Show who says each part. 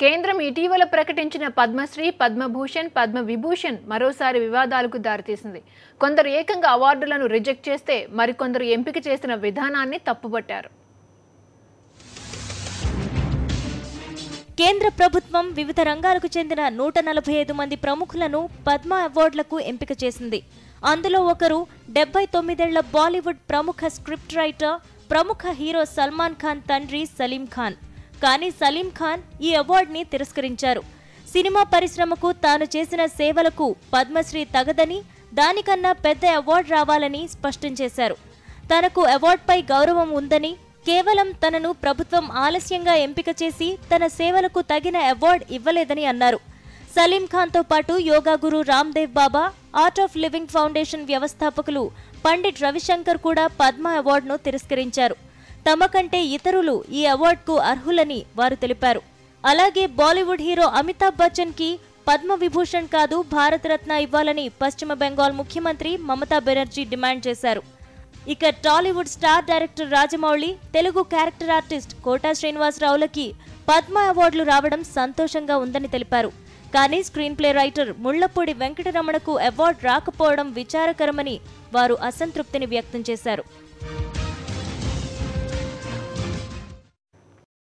Speaker 1: కేంద్రం ఇటీవల ప్రకటించిన పద్మశ్రీ, పద్మభూషణ్, పద్మవిభూషణ్ మరోసారి వివాదాలకు దారితీసింది. కొందరు ఏకంగా అవార్డులను రిజెక్ట్ చేస్తే మరికొందరు ఎంపిక చేసిన విధానాన్ని తప్పుపట్టారు.
Speaker 2: కేంద్ర ప్రభుత్వం వివిధ రంగాలకు చెందిన 145 మంది ప్రముఖులను పద్మ అవార్డులకు ఎంపిక చేసింది. అందులో ఒకరు 79 ఏళ్ల బాలీవుడ్ ప్రముఖ స్క్రిప్ట్ రైటర్, ప్రముఖ హీరో సల్మాన్ ఖాన్ తండ్రి సలీం ఖాన్. కానీ సలీం ఖాన్ ఈ అవార్డుని తిరస్కరించారు. సినిమా పరిశ్రమకు తాను చేసిన సేవలకు పద్మశ్రీ తగదని, దానికన్నా పెద్ద అవార్డు రావాలని స్పష్టం చేశారు. తనకు అవార్డుపై గౌరవం ఉందని, కేవలం తనను ప్రభుత్వం ఆలస్యంగా ఎంపిక చేసి తన సేవలకు తగిన అవార్డు ఇవ్వలేదని అన్నారు. సలీం ఖాన్తో పాటు యోగా గురు రామ్దేవ్ బాబా, ఆర్ట్ ఆఫ్ లివింగ్ ఫౌండేషన్ వ్యవస్థాపకులు పండిట్ రవిశంకర్ కూడా పద్మ అవార్డును తిరస్కరించారు. తమ కంటే ఇతరులు ఈ అవార్డుకు అర్హులని వారు తెలిపారు. అలాగే బాలీవుడ్ హీరో అమితాబ్ బచ్చన్ కి పద్మవిభూషణ్ కాదు భారతరత్న ఇవ్వాలని పశ్చిమ బెంగాల్ ముఖ్యమంత్రి మమతా బెనర్జీ డిమాండ్ చేశారు. ఇక Tollywood star director Rajamouli, Telugu character artist Kota శ్రీనివాసరావులకి పద్మ అవార్డులు రావడం సంతోషంగా ఉందని తెలిపారు. కానీ స్క్రీన్ ప్లే రైటర్ ముళ్లపూడి వెంకటరమణకు అవార్డు రాకపోవడం విచారకరమని వారు అసంతృప్తిని వ్యక్తం చేశారు.